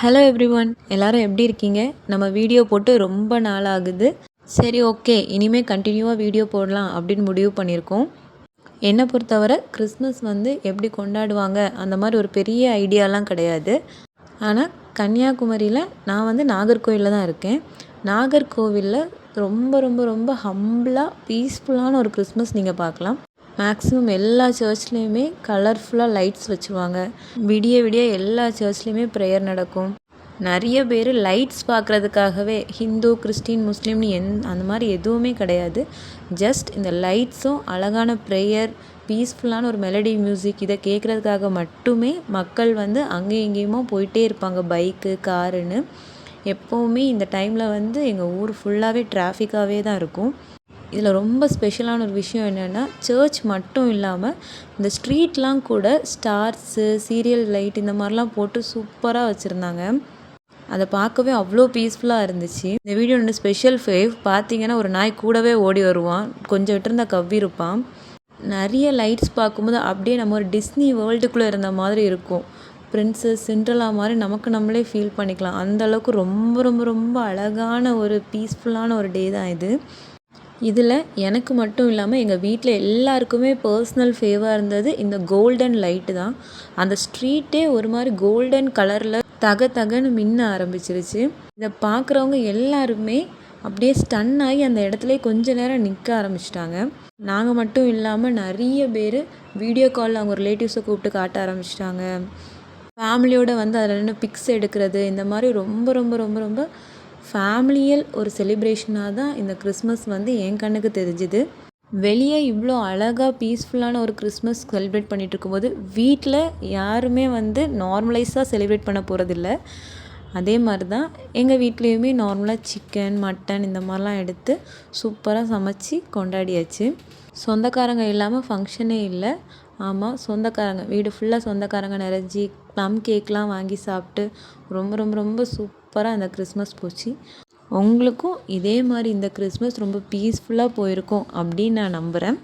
Hello everyone, எல்லாரும் எப்படி இருக்கீங்க? நம்ம வீடியோ போட்டு ரொம்ப நாள் ஆகுது. சரி, ஓகே, இனிமேல் கண்டினியூவாக வீடியோ போடலாம் அப்படின்னு முடிவு பண்ணியிருக்கோம். என்னை பொறுத்தவரை கிறிஸ்மஸ் எப்படி கொண்டாடுவாங்க அந்த மாதிரி ஒரு பெரிய ஐடியாலாம் கிடையாது. ஆனால் கன்னியாகுமரியில் நான் நாகர்கோவிலில் தான் இருக்கேன். நாகர்கோவிலில் ரொம்ப ரொம்ப ரொம்ப ஹம்பிளாக பீஸ்ஃபுல்லான ஒரு கிறிஸ்மஸ் நீங்கள் பார்க்கலாம். மேக்ஸிமம் எல்லா சர்ச்லேயுமே கலர்ஃபுல்லாக லைட்ஸ் வச்சுருவாங்க. விடிய விடிய எல்லா சர்ச்லேயுமே ப்ரேயர் நடக்கும். நிறைய பேர் லைட்ஸ் பார்க்குறதுக்காகவே ஹிந்து, கிறிஸ்டின், முஸ்லீம்னு அந்த மாதிரி எதுவுமே கிடையாது. ஜஸ்ட் இந்த லைட்ஸும் அழகான ப்ரேயர், பீஸ்ஃபுல்லான ஒரு மெலடி மியூசிக் இதை கேட்குறதுக்காக மட்டுமே மக்கள் அங்கேயும் இங்கேயுமா போயிட்டே இருப்பாங்க, பைக்கு, காருன்னு. எப்போவுமே இந்த டைமில் எங்கள் ஊர் ஃபுல்லாகவே டிராஃபிக்காகவே தான் இருக்கும். இதில் ரொம்ப ஸ்பெஷலான ஒரு விஷயம் என்னென்னா, சர்ச் மட்டும் இல்லாமல் இந்த ஸ்ட்ரீட்லாம் கூட ஸ்டார்ஸு, சீரியல் லைட் இந்த மாதிரிலாம் போட்டு சூப்பராக வச்சுருந்தாங்க. அதை பார்க்கவே அவ்வளோ பீஸ்ஃபுல்லாக இருந்துச்சு. இந்த வீடியோ ஸ்பெஷல் ஃபேவ் பார்த்தீங்கன்னா, ஒரு நாய் கூடவே ஓடி வருவான், கொஞ்சம் விட்டுருந்தா கவ்விருப்பான். நிறைய லைட்ஸ் பார்க்கும்போது அப்படியே நம்ம ஒரு டிஸ்னி வேர்ல்டுக்குள்ளே இருந்த மாதிரி இருக்கும். பிரின்சஸ் சிண்ட்ரெல்லா மாதிரி நமக்கு நம்மளே ஃபீல் பண்ணிக்கலாம். அந்தளவுக்கு ரொம்ப ரொம்ப ரொம்ப அழகான ஒரு பீஸ்ஃபுல்லான ஒரு டே தான் இது. இதில் எனக்கு மட்டும் இல்லாமல் எங்கள் வீட்டில் எல்லாருக்குமே பர்சனல் ஃபேவாக இருந்தது இந்த கோல்டன் லைட்டு தான். அந்த ஸ்ட்ரீட்டே ஒரு மாதிரி கோல்டன் கலரில் தகன்னு மின்ன ஆரம்பிச்சிருச்சு. இதை பார்க்குறவங்க எல்லாருமே அப்படியே ஸ்டன் ஆகி அந்த இடத்துல கொஞ்ச நேரம் நிற்க ஆரம்பிச்சிட்டாங்க. நாங்கள் மட்டும் இல்லாமல் நிறைய பேர் வீடியோ காலில் அவங்க ரிலேட்டிவ்ஸை கூப்பிட்டு காட்ட ஆரம்பிச்சிட்டாங்க. ஃபேமிலியோடு அதில் நின்று பிக்ஸ் எடுக்கிறது, இந்த மாதிரி ரொம்ப ரொம்ப ரொம்ப ரொம்ப ஃபேமிலியல் ஒரு செலிப்ரேஷனாக தான் இந்த கிறிஸ்மஸ் என் கண்ணுக்கு தெரிஞ்சுது. வெளியே இவ்வளோ அழகாக பீஸ்ஃபுல்லான ஒரு கிறிஸ்மஸ் செலிப்ரேட் பண்ணிகிட்டு இருக்கும்போது வீட்டில் யாருமே நார்மலைஸாக செலிப்ரேட் பண்ண போகிறதில்ல. அதே மாதிரி தான் எங்கள் வீட்லேயுமே நார்மலாக சிக்கன், மட்டன் இந்த மாதிரிலாம் எடுத்து சூப்பராக சமைச்சி கொண்டாடியாச்சு. சொந்தக்காரங்க இல்லாமல் ஃபங்க்ஷனே இல்லை. ஆமாம், சொந்தக்காரங்க வீடு ஃபுல்லாக சொந்தக்காரங்க நிறைஞ்சி ப்ளம் கேக்லாம் வாங்கி சாப்பிட்டு ரொம்ப ரொம்ப ரொம்ப சூப்பராக அந்த கிறிஸ்மஸ் போச்சு. உங்களுக்கும் இதே மாதிரி இந்த கிறிஸ்மஸ் ரொம்ப பீஸ்ஃபுல்லாக போயிருக்கும் அப்படின்னு நான் நம்புகிறேன்.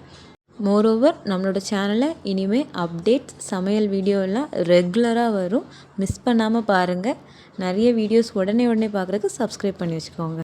மோரோவர் நம்மளோட சேனலில் இனிமேல் அப்டேட்ஸ், சமையல் வீடியோ எல்லாம் ரெகுலராக வரும். மிஸ் பண்ணாமல் பாருங்கள். நிறைய வீடியோஸ் உடனே பார்க்குறதுக்கு சப்ஸ்கிரைப் பண்ணி வச்சுக்கோங்க.